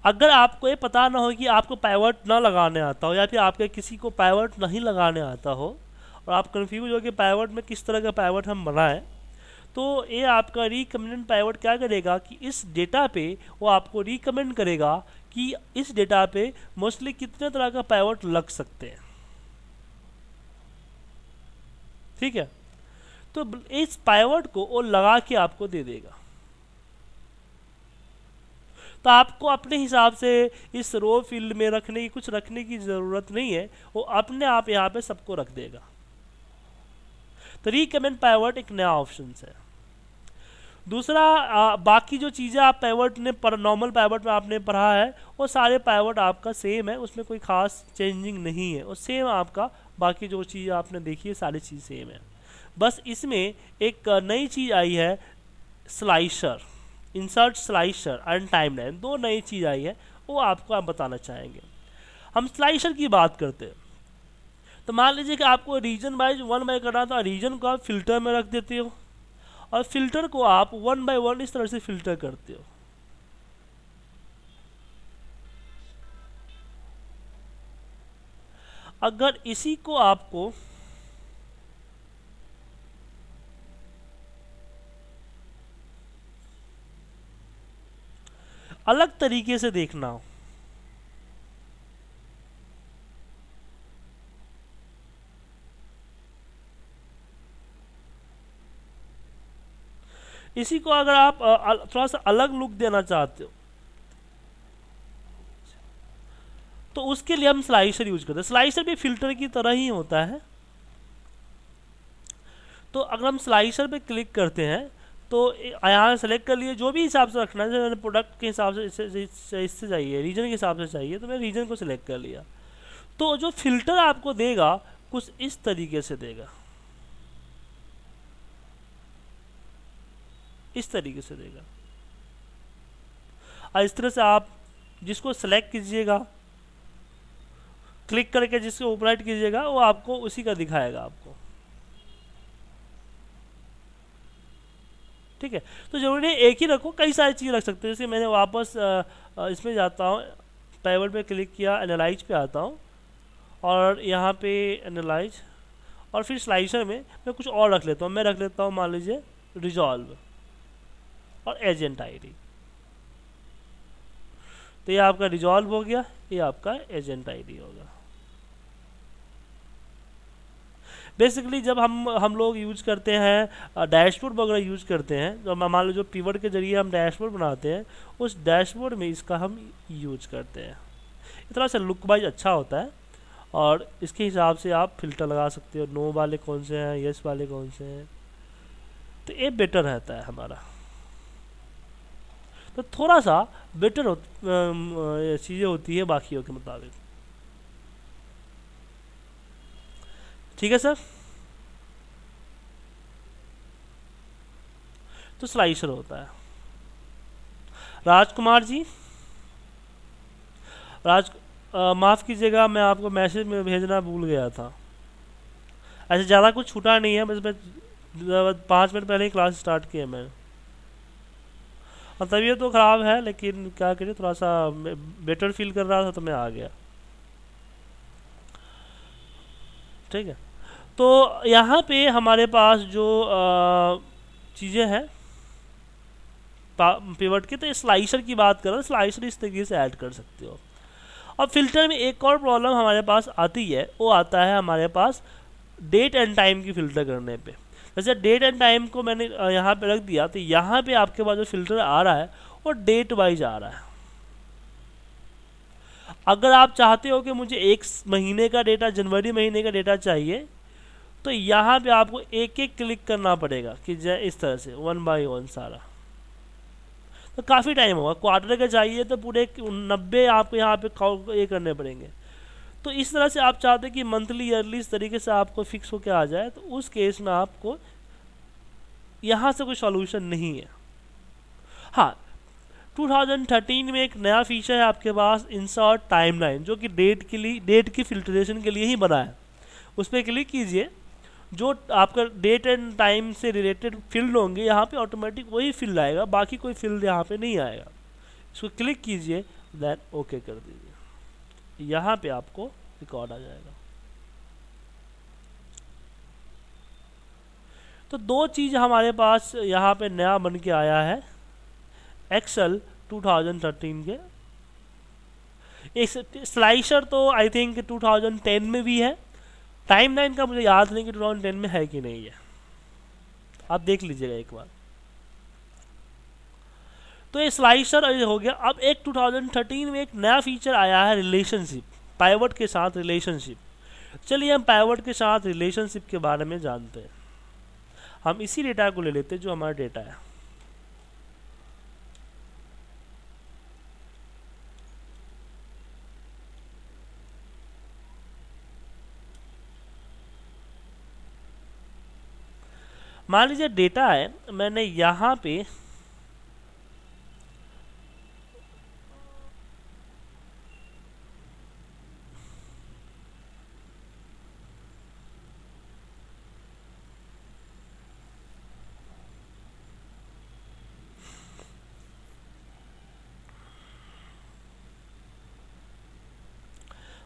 अगर आपको ये पता ना हो कि आपको पाइवट ना लगाने आता हो या फिर आपके किसी को पाइवट नहीं लगाने आता हो और आप कंफ्यूज हो कि पाइवट में किस तरह का पाइवट हम बनाएं, तो ये आपका रिकमेंडेड पाइवट क्या करेगा कि इस डेटा पे वो आपको रिकमेंड करेगा कि इस डेटा पे मोस्टली कितने तरह का पाइवट लग सकते हैं। ठीक है, तो इस पाइवट को वो लगा के आपको दे देगा। तो आपको अपने हिसाब से इस रो फील्ड में कुछ रखने की ज़रूरत नहीं है, वो अपने आप यहाँ पे सबको रख देगा। तो रिकमेंड पाइवट एक नया ऑप्शन है। दूसरा, बाकी जो चीज़ें आप पाइवट ने नॉर्मल पाइवट में आपने पढ़ा है वो सारे पाइवट आपका सेम है, उसमें कोई खास चेंजिंग नहीं है, और सेम आपका बाकी जो चीज़ आपने देखी है सारी चीज़ सेम है। बस इसमें एक नई चीज़ आई है, slicer, insert slicer and timeline, दो नई चीज़ आई है, वो आपको हम बताना चाहेंगे। हम स्लाइसर की बात करते हैं, तो मान लीजिए कि आपको रीजन वाइज 1 बाय करना था, रीजन को आप फिल्टर में रख देते हो और फिल्टर को आप 1 बाय 1 इस तरह से फिल्टर करते हो। अगर इसी को आपको अलग तरीके से देखना हो, इसी को अगर आप थोड़ा सा अलग लुक देना चाहते हो, तो उसके लिए हम स्लाइसर यूज करते हैं। स्लाइसर भी फिल्टर की तरह ही होता है। तो अगर हम स्लाइसर पे क्लिक करते हैं तो यहाँ सेलेक्ट कर लिए, जो भी हिसाब से रखना है, जैसे मैंने प्रोडक्ट के हिसाब से इससे चाहिए, रीजन के हिसाब से चाहिए, तो मैंने रीजन को सिलेक्ट कर लिया। तो जो फिल्टर आपको देगा कुछ इस तरीके से देगा, इस तरीके से देगा। और इस तरह से आप जिसको सेलेक्ट कीजिएगा, क्लिक करके जिसको ऊपर राइट कीजिएगा, वो आपको उसी का दिखाएगा आपको। ठीक है, तो जरूरी है एक ही रखो, कई सारी चीज़ रख सकते हो। जैसे मैंने वापस इसमें जाता हूँ, पाइवट पे क्लिक किया, एनालाइज पे आता हूँ और यहाँ पे एनालाइज, और फिर स्लाइसर में मैं कुछ और रख लेता हूँ। मैं रख लेता हूँ मान लीजिए रिजॉल्व और एजेंट आईडी। तो ये आपका रिजॉल्व हो गया, ये आपका एजेंट आईडी होगा। बेसिकली जब हम लोग यूज करते हैं डैशबोर्ड वगैरह यूज करते हैं, तो मान लो जो पिवट के जरिए हम डैशबोर्ड बनाते हैं, उस डैशबोर्ड में इसका हम यूज करते हैं। इस तरह से लुक वाइज अच्छा होता है और इसके हिसाब से आप फिल्टर लगा सकते हो, नो वाले कौन से हैं, यस वाले कौन से हैं, तो ये बेटर रहता है हमारा। तो थोड़ा सा बेटर चीज़ें होती है बाकियों के मुताबिक। ठीक है सर, तो स्लाइसर होता है। राजकुमार जी, माफ़ कीजिएगा, मैं आपको मैसेज में भेजना भूल गया था। ऐसे ज़्यादा कुछ छूटा नहीं है, बस मैं 5 मिनट पहले ही क्लास स्टार्ट किया मैं, और तबीयत तो ख़राब है, लेकिन क्या करें, थोड़ा सा बेटर फील कर रहा था तो मैं आ गया। ठीक है, तो यहाँ पे हमारे पास जो चीज़ें हैं पिवट की, तो स्लाइसर की बात करें, स्लाइसर इस तरीके से ऐड कर सकते हो। अब फिल्टर में एक और प्रॉब्लम हमारे पास आती है, वो आता है हमारे पास डेट एंड टाइम की फिल्टर करने पे। जैसे डेट एंड टाइम को मैंने यहाँ पे रख दिया, तो यहाँ पे आपके पास जो फिल्टर आ रहा है वो डेट वाइज आ रहा है। अगर आप चाहते हो कि मुझे एक महीने का डेटा, जनवरी महीने का डेटा चाहिए, तो यहाँ पे आपको एक एक क्लिक करना पड़ेगा कि इस तरह से 1 बाय 1 सारा, तो काफ़ी टाइम होगा। क्वार्टर का चाहिए तो पूरे 90 आपको यहाँ पे ये करने पड़ेंगे। तो इस तरह से आप चाहते हैं कि मंथली ईयरली इस तरीके से आपको फिक्स होकर आ जाए, तो उस केस में आपको यहाँ से कोई सॉल्यूशन नहीं है। हाँ, 2013 में एक नया फीचर है आपके पास, इंसर्ट टाइमलाइन, जो कि डेट की फिल्ट्रेशन के लिए ही बना है। उस पर क्लिक कीजिए, जो आपका डेट एंड टाइम से रिलेटेड फील्ड होंगे यहाँ पे ऑटोमेटिक वही फील्ड आएगा, बाकी कोई फील्ड यहाँ पे नहीं आएगा। इसको क्लिक कीजिए, देन ओके कर दीजिए। यहाँ पे आपको रिकॉर्ड आ जाएगा। तो दो चीज़ हमारे पास यहाँ पे नया बन के आया है एक्सेल 2013 के। एक स्लाइसर तो आई थिंक 2010 में भी है, टाइमलाइन का मुझे याद नहीं कि 2010 में है कि नहीं है, आप देख लीजिएगा एक बार। तो ये स्लाइसर हो गया। अब एक 2013 में एक नया फीचर आया है रिलेशनशिप, पाइवट के साथ रिलेशनशिप। चलिए हम पाइवट के साथ रिलेशनशिप के बारे में जानते हैं। हम इसी डेटा को ले लेते हैं जो हमारा डेटा है। मान लीजिए डेटा है, मैंने यहाँ पे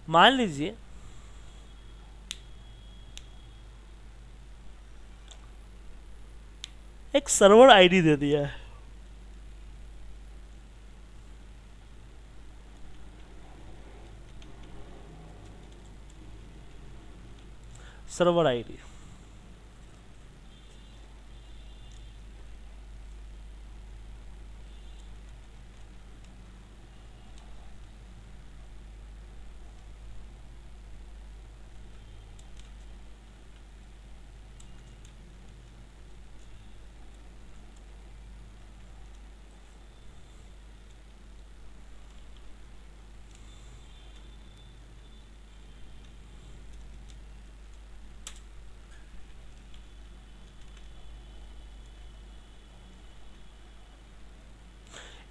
मान लीजिए एक सर्वर आईडी दे दिया है, सर्वर आईडी।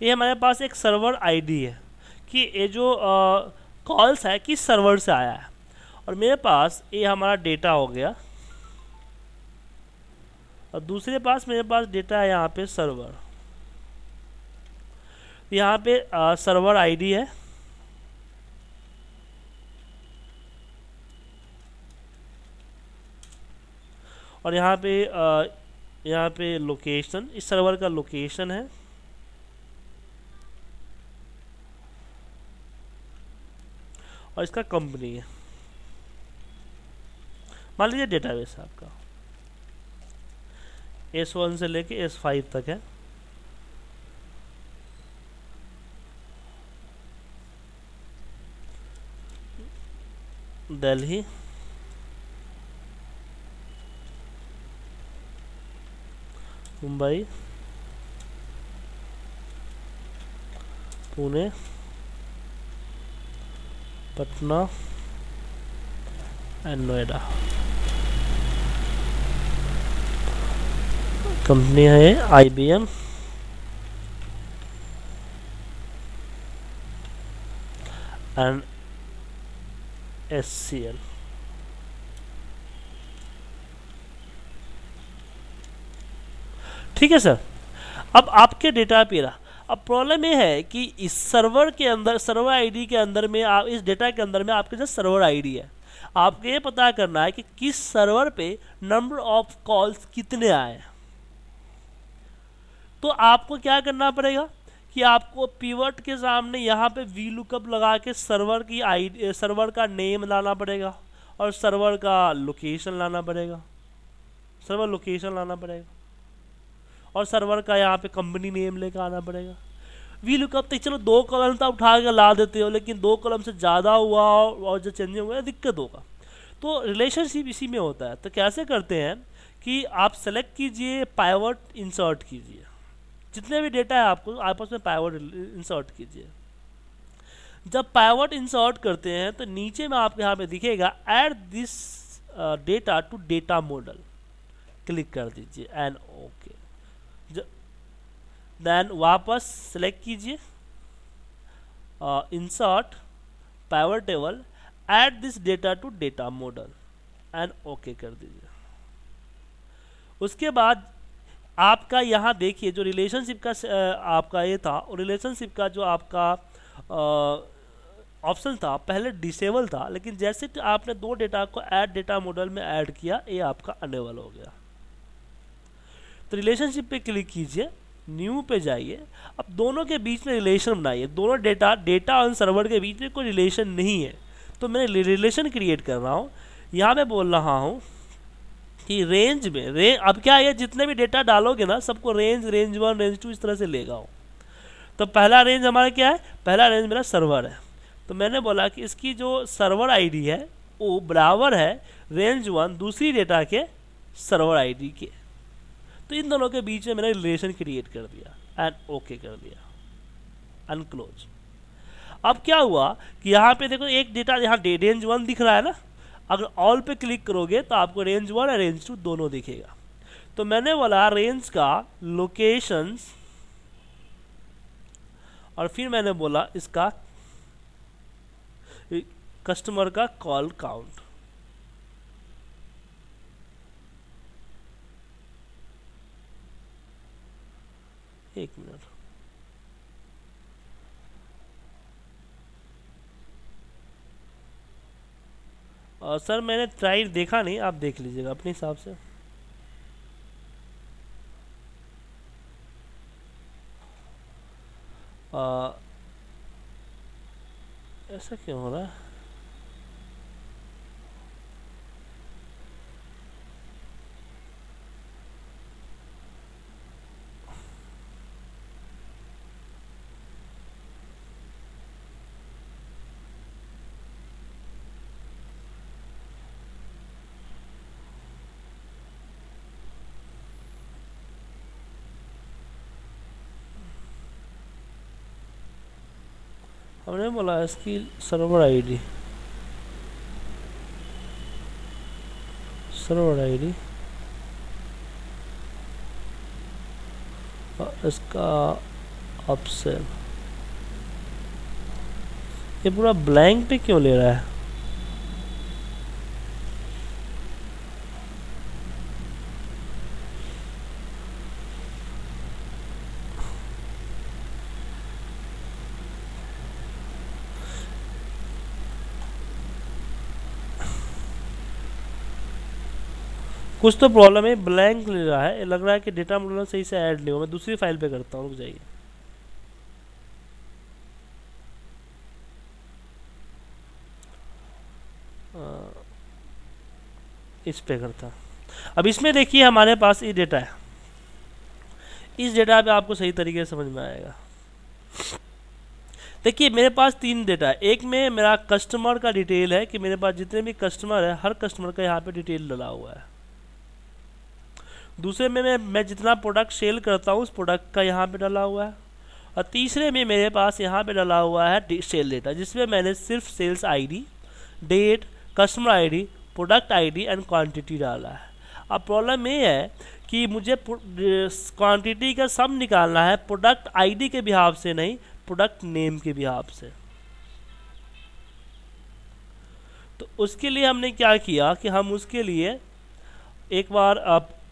ये हमारे पास एक सर्वर आईडी है कि ये जो कॉल्स है किस सर्वर से आया है, और मेरे पास ये हमारा डेटा हो गया, और दूसरे पास मेरे पास डेटा है यहाँ पे सर्वर। यहाँ पे सर्वर आईडी है, और यहाँ पे लोकेशन, इस सर्वर का लोकेशन है, और इसका कंपनी है। मान लीजिए डेटाबेस आपका S1 से लेके S5 तक है। दिल्ली, मुंबई, पुणे, पटना एंड नोएडा। कंपनी है IBM एंड SCL। ठीक है सर। अब आपके डेटा पे रहा। अब प्रॉब्लम ये है कि इस सर्वर के अंदर, सर्वर आईडी के अंदर में, आप इस डेटा के अंदर में आपके जो सर्वर आईडी है, आपको ये पता करना है कि किस सर्वर पे नंबर ऑफ कॉल्स कितने आए। तो आपको क्या करना पड़ेगा कि आपको पिवट के सामने यहाँ पे VLOOKUP लगा के सर्वर की आईडी, सर्वर का नेम लाना पड़ेगा, और सर्वर का लोकेशन लाना पड़ेगा, सर्वर लोकेशन लाना पड़ेगा, और सर्वर का यहाँ पे कंपनी नेम लेकर आना पड़ेगा। VLOOKUP तक चलो 2 कॉलम तो उठा के ला देते हो, लेकिन 2 कॉलम से ज़्यादा हुआ और जो चेंज हुआ दिक्कत होगा। तो रिलेशनशिप इसी में होता है। तो कैसे करते हैं कि आप सेलेक्ट कीजिए, पाइवट इंसर्ट कीजिए, जितने भी डेटा है आपको आपस में पाइवट इंसर्ट कीजिए। जब पाइवट इंसर्ट करते हैं तो नीचे में आपको यहाँ पे दिखेगा add this data to data model, click कर दीजिए एंड ओके। देन वापस सेलेक्ट कीजिए insert pivot table, add this data to data model and okay कर दीजिए। उसके बाद आपका यहाँ देखिए जो रिलेशनशिप का आपका ये था, और रिलेशनशिप का जो आपका ऑप्शन था, पहले डिसेबल था, लेकिन जैसे आपने दो डेटा को ऐड डेटा मॉडल में ऐड किया, ये आपका अनेबल हो गया। तो रिलेशनशिप पे क्लिक कीजिए, न्यू पे जाइए, अब दोनों के बीच में रिलेशन बनाइए। दोनों डेटा और सर्वर के बीच में कोई रिलेशन नहीं है, तो मैं रिलेशन क्रिएट कर रहा हूँ। यहाँ मैं बोल रहा हूँ कि रेंज में अब क्या है, जितने भी डेटा डालोगे ना सबको रेंज 1 रेंज 2 इस तरह से लेगा हो। तो पहला रेंज हमारा क्या है, पहला रेंज मेरा सर्वर है, तो मैंने बोला कि इसकी जो सर्वर आईडी है वो बराबर है रेंज 1 दूसरी डेटा के सर्वर आईडी के। तो इन दोनों के बीच में मैंने रिलेशन क्रिएट कर दिया एंड ओके कर दिया, अनक्लोज। अब क्या हुआ कि यहाँ पे देखो एक डेटा यहाँ रेंज 1 दिख रहा है ना, अगर ऑल पे क्लिक करोगे तो आपको रेंज 1 और रेंज 2 दोनों दिखेगा। तो मैंने बोला रेंज का लोकेशंस, और फिर मैंने बोला इसका कस्टमर का कॉल काउंट। एक मिनट, सर मैंने ट्राई देखा नहीं, आप देख लीजिएगा अपने हिसाब से। ऐसा क्यों हो रहा है? हमने बोला इसकी सर्वर आईडी, और इसका अपसेल। ये पूरा ब्लैंक पे क्यों ले रहा है? कुछ तो प्रॉब्लम है, ब्लैंक ले रहा है, लग रहा है कि डेटा मॉडल सही से ऐड नहीं हो। मैं दूसरी फाइल पे करता हूँ, रुक जाइए। इस पे करता। अब इसमें देखिए हमारे पास ये डेटा है, इस डेटा पे आपको सही तरीके से समझ में आएगा। देखिए मेरे पास 3 डेटा है, एक में मेरा कस्टमर का डिटेल है कि मेरे पास जितने भी कस्टमर है हर कस्टमर का यहाँ पे डिटेल डला हुआ है। दूसरे में मैं जितना प्रोडक्ट सेल करता हूँ उस प्रोडक्ट का यहाँ पे डला हुआ है। और तीसरे में मेरे पास यहाँ पे डला हुआ है सेल डेटा, जिसमें मैंने सिर्फ sales ID, date, customer ID, product ID and quantity डाला है। अब प्रॉब्लम ये है कि मुझे क्वांटिटी का सम निकालना है प्रोडक्ट आईडी के बिहाफ से, नहीं प्रोडक्ट नेम के बिहाफ से। तो उसके लिए हमने क्या किया कि हम उसके लिए एक बार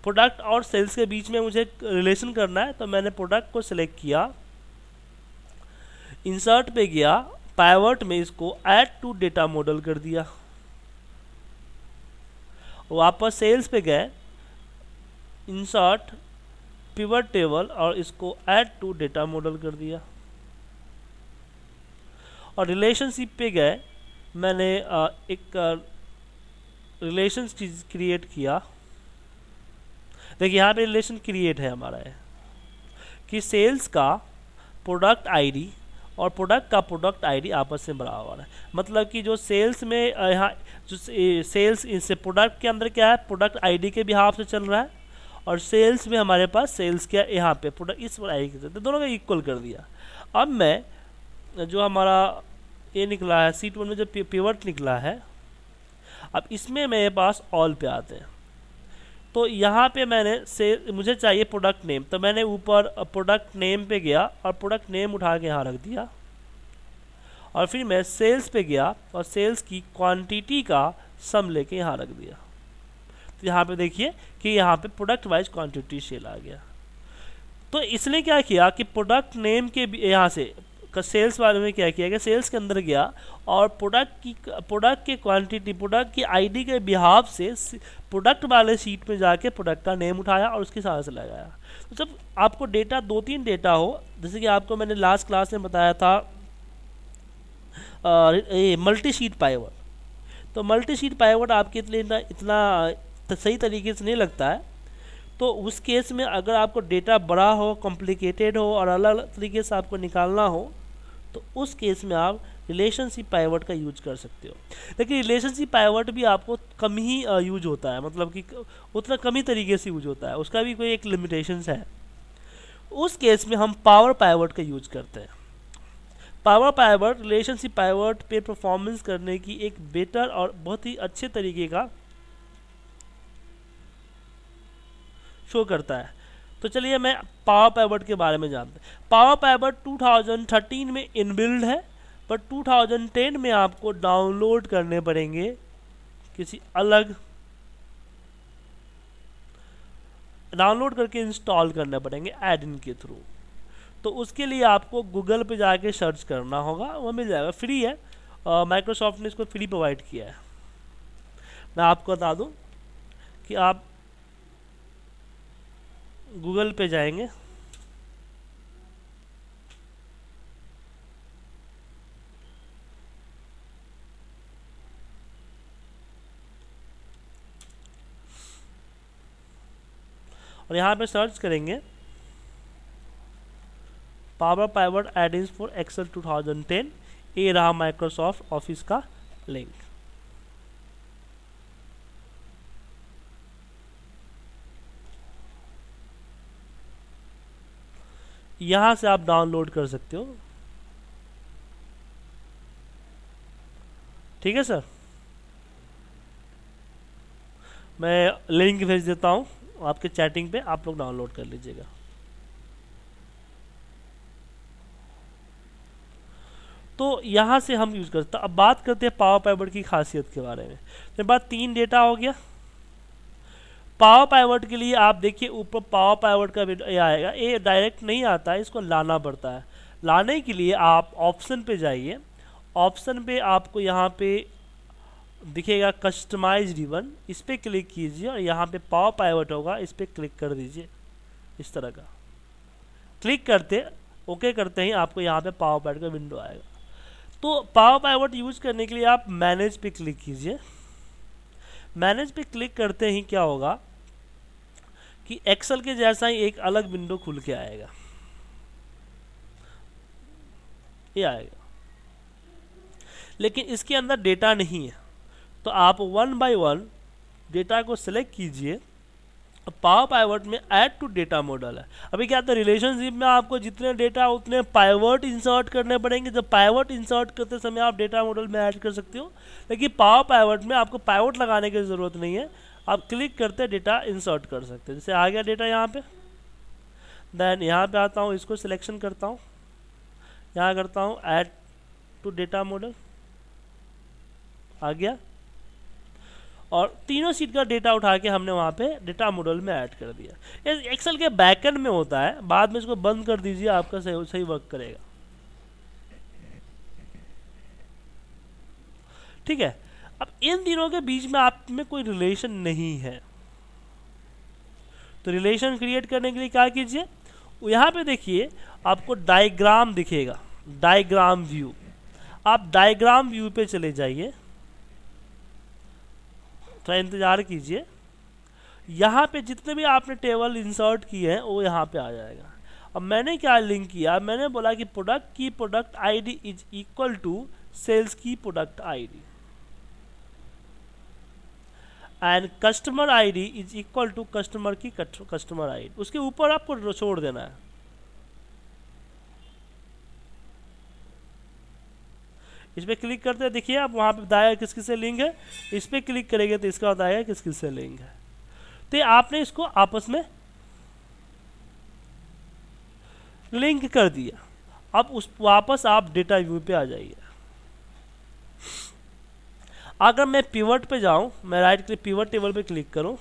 प्रोडक्ट और सेल्स के बीच में मुझे रिलेशन करना है, तो मैंने प्रोडक्ट को सिलेक्ट किया, इंसर्ट पे गया, पाइवट में इसको ऐड टू डेटा मॉडल कर दिया, वापस सेल्स पे गए, इंसर्ट पिवट टेबल और इसको ऐड टू डेटा मॉडल कर दिया। और रिलेशनशिप पे गए, मैंने एक रिलेशन क्रिएट किया। देखिए यहाँ पे रिलेशन क्रिएट है हमारा है कि सेल्स का प्रोडक्ट आईडी और प्रोडक्ट का प्रोडक्ट आईडी आपस में बराबर है। मतलब कि जो सेल्स में यहाँ जो सेल्स इससे प्रोडक्ट के अंदर क्या है, प्रोडक्ट आईडी के बिहाफ से चल रहा है, और सेल्स में हमारे पास सेल्स क्या यहाँ पे प्रोडक्ट इस आईडी के साथ, दोनों का इक्वल कर दिया। अब मैं जो हमारा ये निकला है C1 में जो पिवट निकला है, अब इसमें मेरे पास ऑल पे आते हैं। तो यहाँ पे मुझे चाहिए प्रोडक्ट नेम, तो मैंने ऊपर प्रोडक्ट नेम पे गया और प्रोडक्ट नेम उठा के यहाँ रख दिया, और फिर मैं सेल्स पे गया और सेल्स की क्वांटिटी का सम लेके यहाँ रख दिया। तो यहाँ पे देखिए कि यहाँ पे प्रोडक्ट वाइज क्वांटिटी सेल आ गया। तो इसने क्या किया कि प्रोडक्ट नेम के यहाँ से सेल्स वाले में क्या किया गया, सेल्स के अंदर गया और प्रोडक्ट की क्वांटिटी, प्रोडक्ट की आईडी के बिहाफ से प्रोडक्ट वाले सीट में जाके प्रोडक्ट का नेम उठाया और उसके साथ से लगाया। तो जब आपको डेटा 2-3 डेटा हो, जैसे कि आपको मैंने लास्ट क्लास में बताया था मल्टी शीट पाइवट, तो मल्टी शीट पाइवट आपके इतना सही तरीके से नहीं लगता है। तो उस केस में अगर आपको डेटा बड़ा हो, कॉम्प्लिकेटेड हो और अलग अलग तरीके से आपको निकालना हो, तो उस केस में आप रिलेशनशिप पाइवट का यूज कर सकते हो। लेकिन रिलेशनशिप पाइवट भी आपको कम ही यूज होता है, मतलब कि उतना कम ही तरीके से यूज होता है, उसका भी कोई एक लिमिटेशंस है। उस केस में हम पावर पाइवट का यूज करते हैं। पावर पाइवट रिलेशनशिप पाइवट पे परफॉर्मेंस करने की एक बेटर और बहुत ही अच्छे तरीके का शो करता है। तो चलिए मैं पावर पाइवट के बारे में जानते हैं। पावर पाइवट 2013 में इनबिल्ड है, पर 2010 में आपको डाउनलोड करने पड़ेंगे, किसी अलग डाउनलोड करके इंस्टॉल करने पड़ेंगे एड-इन के थ्रू। तो उसके लिए आपको गूगल पे जाके सर्च करना होगा, वो मिल जाएगा, फ्री है। माइक्रोसॉफ्ट ने इसको फ्री प्रोवाइड किया है। मैं आपको बता दूं कि आप गूगल पे जाएंगे, और यहाँ पे सर्च करेंगे पावर पाइवट एड-इन्स फॉर एक्सेल 2010। ये रहा माइक्रोसॉफ्ट ऑफिस का लिंक। यहाँ से आप डाउनलोड कर सकते हो। ठीक है सर, मैं लिंक भेज देता हूँ आपके चैटिंग पे, आप लोग डाउनलोड कर लीजिएगा। तो यहाँ से हम यूज करते हैं। अब बात करते हैं पावर पाइवट की खासियत के बारे में। तो बात 3 डेटा हो गया। पावर पाइवट के लिए आप देखिए ऊपर पावर पाइवट का ये आएगा, ये डायरेक्ट नहीं आता है, इसको लाना पड़ता है। लाने के लिए आप ऑप्शन पे जाइए, ऑप्शन पे आपको यहाँ पे दिखेगा कस्टमाइज रिबन, इस पर क्लिक कीजिए और यहाँ पे पावर पाइवट होगा, इस पर क्लिक कर दीजिए। इस तरह का क्लिक करते ओके करते ही आपको यहाँ पे पावर पाइवट का विंडो आएगा। तो पावर पाइवट यूज करने के लिए आप मैनेज पे क्लिक कीजिए। मैनेज पे क्लिक करते ही क्या होगा कि एक्सेल के जैसा ही एक अलग विंडो खुल के आएगा, ये आएगा, लेकिन इसके अंदर डेटा नहीं है। तो आप 1 बाय 1 डेटा को सिलेक्ट कीजिए। पावर पाइवट में ऐड टू डेटा मॉडल है। अभी क्या था, रिलेशनशिप में आपको जितने डेटा उतने पाइवट इंसर्ट करने पड़ेंगे। जब पाइवट इंसर्ट करते समय आप डेटा मॉडल में ऐड कर सकते हो, लेकिन पावर पाइवट में आपको पाइवट लगाने की ज़रूरत नहीं है। आप क्लिक करते डेटा इंसर्ट कर सकते हैं। जैसे आ गया डेटा यहाँ पे, देन यहाँ पे आता हूँ, इसको सिलेक्शन करता हूँ, यहाँ करता हूँ ऐड टू डेटा मॉडल, आ गया, और तीनों सीट का डेटा उठा के हमने वहाँ पे डेटा मॉडल में ऐड कर दिया। ये एक्सेल के बैकएंड में होता है, बाद में इसको बंद कर दीजिए, आपका सही वर्क करेगा। ठीक है। अब इन तीनों के बीच में आप में कोई रिलेशन नहीं है, तो रिलेशन क्रिएट करने के लिए क्या कीजिए, यहाँ पे देखिए आपको डायग्राम दिखेगा, डायग्राम व्यू। आप डायग्राम व्यू पे चले जाइए, थोड़ा इंतजार कीजिए। यहाँ पे जितने भी आपने टेबल इंसर्ट किए हैं वो यहाँ पे आ जाएगा। अब मैंने क्या लिंक किया, मैंने बोला कि प्रोडक्ट की product ID is equal to sales की product ID and customer ID is equal to customer की कस्टमर आईडी। उसके ऊपर आपको छोड़ देना है। इस पर क्लिक करते हैं, देखिए आप वहाँ पे बताया किस किस से लिंक है। इस पर क्लिक करेंगे तो इसका बताया किस किस से लिंक है। तो आपने इसको आपस में लिंक कर दिया। अब उस वापस आप डेटा व्यू पे आ जाइए। अगर मैं पिवट पे जाऊं, मैं राइट क्लिक पिवट टेबल पे क्लिक करूं,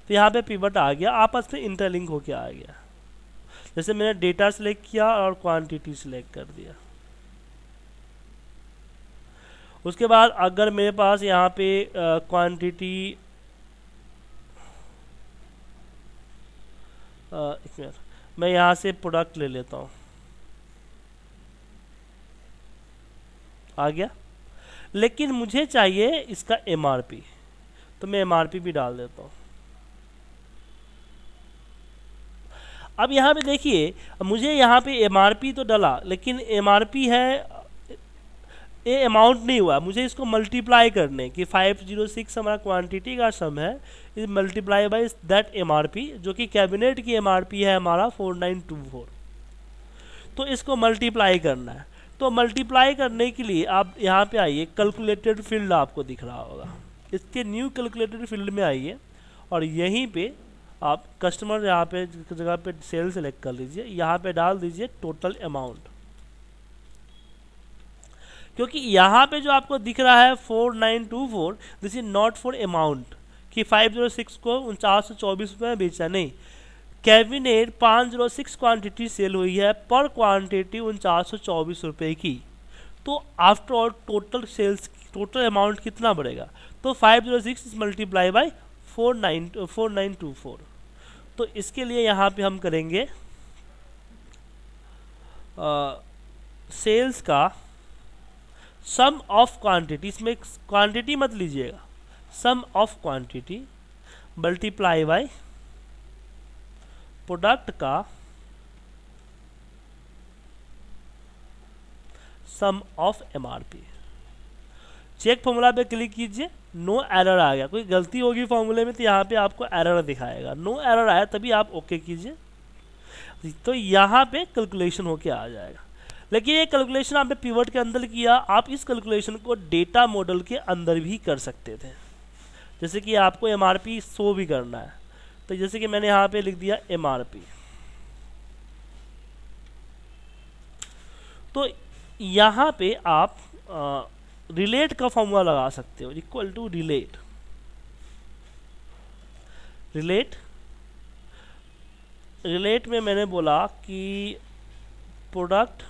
तो यहाँ पे पिवट आ गया, आपस में इंटरलिंक होके आ गया। जैसे मैंने डेटा सिलेक्ट किया और क्वांटिटी सिलेक्ट कर दिया। उसके बाद अगर मेरे पास यहाँ पे क्वांटिटी एक मिनट, मैं यहाँ से प्रोडक्ट ले लेता हूँ, आ गया। लेकिन मुझे चाहिए इसका एमआरपी, तो मैं एमआरपी भी डाल देता हूँ। अब यहाँ पे देखिए, मुझे यहाँ पे एमआरपी तो डाला, लेकिन एमआरपी है ये अमाउंट नहीं हुआ, मुझे इसको मल्टीप्लाई करने कि 506 हमारा क्वांटिटी का सम है, इस मल्टीप्लाई बाय दैट एमआरपी, जो कि कैबिनेट की एमआरपी है हमारा 4924। तो इसको मल्टीप्लाई करना है। तो मल्टीप्लाई करने के लिए आप यहाँ पे आइए, कैलकुलेटेड फील्ड आपको दिख रहा होगा, इसके न्यू कैलकुलेटेड फील्ड में आइए और यहीं पे आप कस्टमर यहाँ पे जगह पे सेल सेलेक्ट कर लीजिए, यहाँ पे डाल दीजिए टोटल अमाउंट। क्योंकि यहाँ पे जो आपको दिख रहा है 4924, this is not for amount कि 506 को 4924 रुपये में बेचा, नहीं, कैबिनेट 506 क्वांटिटी सेल हुई है, पर क्वांटिटी 4924 रुपये की। तो after all total sales, total amount कितना बढ़ेगा, तो 506 इज मल्टीप्लाई बाई 4924। तो इसके लिए यहाँ पे हम करेंगे सेल्स का सम ऑफ क्वांटिटी, इसमें क्वांटिटी मत लीजिएगा, sum of quantity multiply by product का sum of MRP. Check formula पे क्लिक कीजिए, नो एरर आ गया, कोई गलती होगी फॉर्मूले में तो यहाँ पे आपको एरर दिखाएगा, नो एरर आया तभी आप ओके कीजिए, तो यहाँ पे कैलकुलेशन होके आ जाएगा। लेकिन ये कैलकुलेशन आपने पिवट के अंदर किया, आप इस कैलकुलेशन को डेटा मॉडल के अंदर भी कर सकते थे, जैसे कि आपको एमआरपी शो भी करना है, तो जैसे कि मैंने यहाँ पे लिख दिया एमआरपी। तो यहाँ पे आप रिलेट का फॉर्मूला लगा सकते हो, इक्वल टू रिलेट, रिलेट में मैंने बोला कि प्रोडक्ट,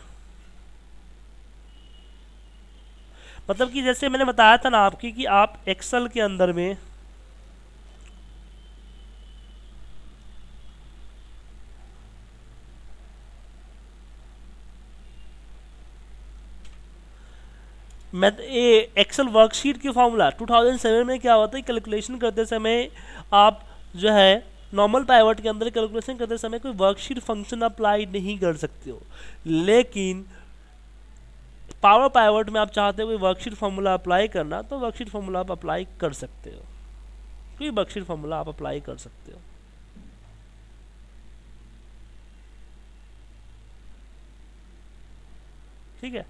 मतलब कि जैसे मैंने बताया था ना आपकी कि आप एक्सेल के अंदर में मैं ये एक्सेल वर्कशीट की फॉर्मूला 2007 में क्या होता है, कैलकुलेशन करते समय आप जो है नॉर्मल पाइवट के अंदर कैलकुलेशन करते समय कोई वर्कशीट फंक्शन अप्लाई नहीं कर सकते हो, लेकिन पावर पाइवट में आप चाहते हो कोई वर्कशीट फॉर्मूला अप्लाई करना, तो वर्कशीट फॉर्मूला आप अप्लाई कर सकते हो, कोई वर्कशीट फॉर्मूला आप अप्लाई कर सकते हो। ठीक है,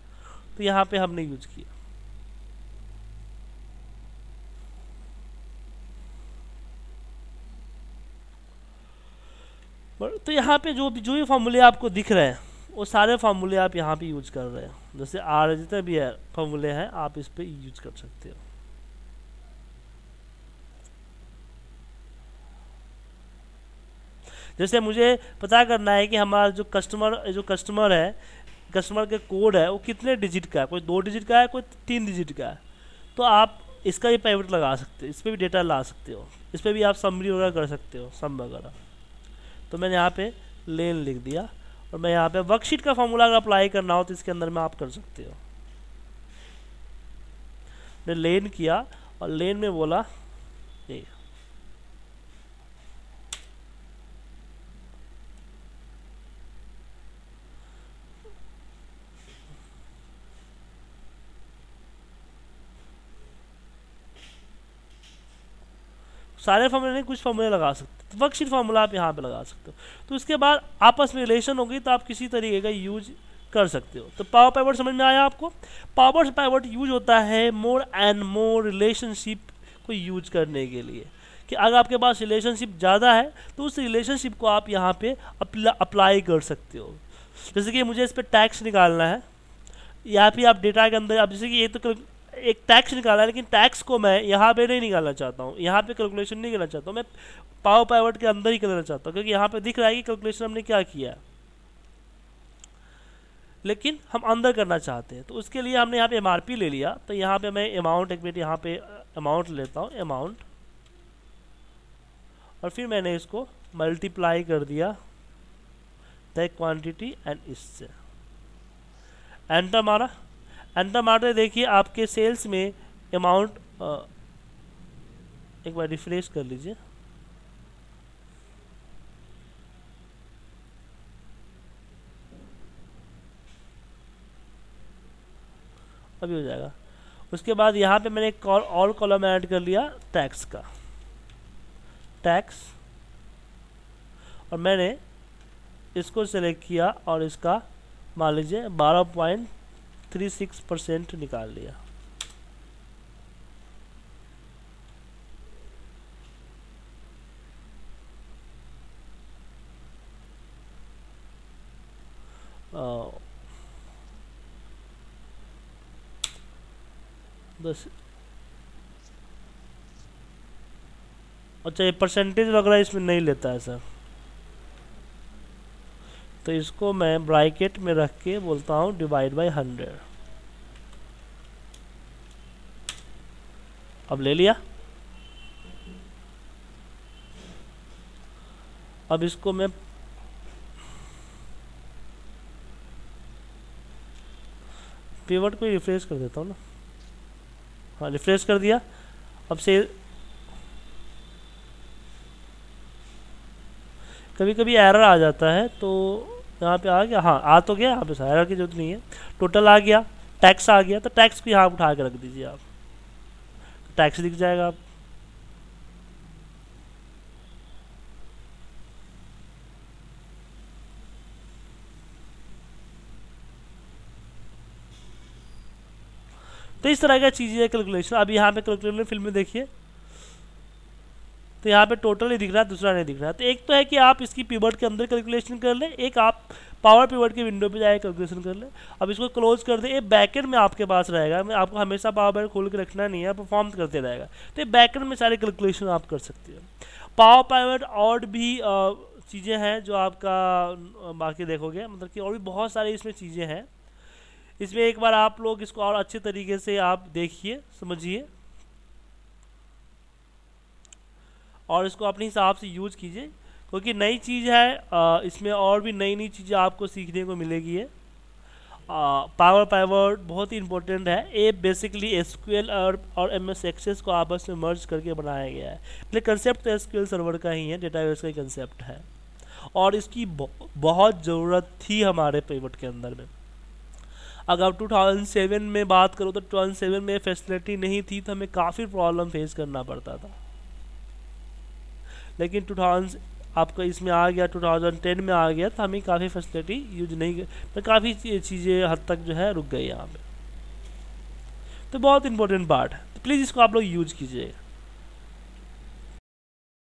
तो यहाँ पे हमने यूज किया। तो यहाँ पे जो भी फॉर्मूले आपको दिख रहे हैं वो सारे फार्मूले आप यहाँ पे यूज कर रहे हो, जैसे आर जितने भी है फार्मूले हैं आप इस पे यूज कर सकते हो। जैसे मुझे पता करना है कि हमारा जो कस्टमर है, कस्टमर के कोड है वो कितने डिजिट का है, कोई 2 डिजिट का है, कोई 3 डिजिट का है, तो आप इसका भी पाइवट लगा सकते हो, इस पर भी डेटा ला सकते हो, इस पर भी आप समरी वगैरह कर सकते हो, सम वगैरह। तो मैंने यहाँ पे लेन लिख दिया और मैं यहाँ पे वर्कशीट का फॉर्मूला अगर अप्लाई करना हो तो इसके अंदर में आप कर सकते हो। मैंने लेन किया और लेन में बोला ये, सारे फॉर्मूले नहीं, कुछ फॉर्मूले लगा सकते हो, तो वर्कशीट फॉर्मूला आप यहाँ पे लगा सकते हो। तो उसके बाद आपस में रिलेशन होगी तो आप किसी तरीके का यूज कर सकते हो। तो पावर पाइवट समझ में आया आपको? पावर पाइवट यूज होता है मोर एंड मोर रिलेशनशिप को यूज करने के लिए, कि अगर आपके पास रिलेशनशिप ज़्यादा है तो उस रिलेशनशिप को आप यहाँ पे अप्लाई कर सकते हो। जैसे कि मुझे इस पर टैक्स निकालना है, यहाँ पे आप डेटा के अंदर आप जैसे कि ये तो एक टैक्स निकाला है, लेकिन टैक्स को मैं यहाँ पे नहीं निकालना चाहता हूँ, यहाँ पे कैलकुलेशन नहीं करना चाहता हूँ, मैं पावर पाइवट के अंदर ही करना चाहता हूँ, क्योंकि यहाँ पे दिख रहा है कि कैलकुलेशन हमने क्या किया है। लेकिन हम अंदर करना चाहते हैं, तो उसके लिए हमने यहाँ पे MRP ले लिया। तो यहाँ पे मैं अमाउंट, एक मिनट यहाँ पे अमाउंट लेता हूँ, अमाउंट, और फिर मैंने इसको मल्टीप्लाई कर दिया द क्वांटिटी एंड इससे एंटर मारा। एंटर मारते देखिए आपके सेल्स में अमाउंट, एक बार रिफ्रेश कर लीजिए, अभी हो जाएगा। उसके बाद यहाँ पे मैंने एक और कॉलम ऐड कर लिया टैक्स का, टैक्स, और मैंने इसको सेलेक्ट किया और इसका मान लीजिए 12.36% निकाल लिया। अच्छा, ये परसेंटेज वगैरह इसमें नहीं लेता है सर, तो इसको मैं ब्रैकेट में रख के बोलता हूँ डिवाइड बाय 100। अब ले लिया। अब इसको मैं पिवट को रिफ्रेश कर देता हूँ ना, हाँ रिफ्रेश कर दिया। अब से कभी कभी एरर आ जाता है, तो यहाँ पे आ गया, हाँ आ तो गया, यहाँ पे एरर की जरूरत नहीं है, टोटल आ गया, टैक्स आ गया, तो टैक्स को यहाँ उठा के रख दीजिए आप, टैक्स दिख जाएगा आप। तो इस तरह का चीज़ें है कैलकुलेशन। अब यहाँ पे कैलकुलेटर फिल्म में देखिए, तो यहाँ पे टोटल ही दिख रहा है, दूसरा नहीं दिख रहा है। तो एक तो है कि आप इसकी पिवट के अंदर कैलकुलेशन कर लें, एक आप पावर पिवट की विंडो पे जाए कैलकुलेशन कर लें। अब इसको क्लोज कर दें, ये बैकएंड में आपके पास रहेगा, मैं आपको हमेशा पावर पिवट खोल के रखना नहीं है, परफॉर्म करते रहेगा, तो ये बैकएंड में सारे कैलकुलेशन आप कर सकते हैं। पावर पिवट और भी चीज़ें हैं जो आपका बाकी देखोगे, मतलब कि और भी बहुत सारी इसमें चीज़ें हैं। इसमें एक बार आप लोग इसको और अच्छे तरीके से आप देखिए, समझिए, और इसको अपने हिसाब से यूज कीजिए, क्योंकि नई चीज़ है, इसमें और भी नई नई चीज़ें आपको सीखने को मिलेगी है। पावर पिवट बहुत ही इंपॉर्टेंट है। ये बेसिकली एसक्यूएल और MS एक्सेस को आपस में मर्ज करके बनाया गया है, लेकिन कंसेप्ट तो एसक्यूएल सर्वर का ही है, डेटाबेस का ही कंसेप्ट है, और इसकी बहुत ज़रूरत थी हमारे पिवट के अंदर में। अगर 2007 में बात करो तो 2007 में फैसिलिटी नहीं थी, तो हमें काफ़ी प्रॉब्लम फेस करना पड़ता था, लेकिन 2000 आपका इसमें आ गया, 2010 में आ गया, तो हमें काफ़ी फैसिलिटी यूज नहीं, तो काफ़ी चीज़ें हद तक जो है रुक गई यहाँ पे। तो बहुत इंपॉर्टेंट पार्ट है, तो प्लीज़ इसको आप लोग यूज कीजिएगा।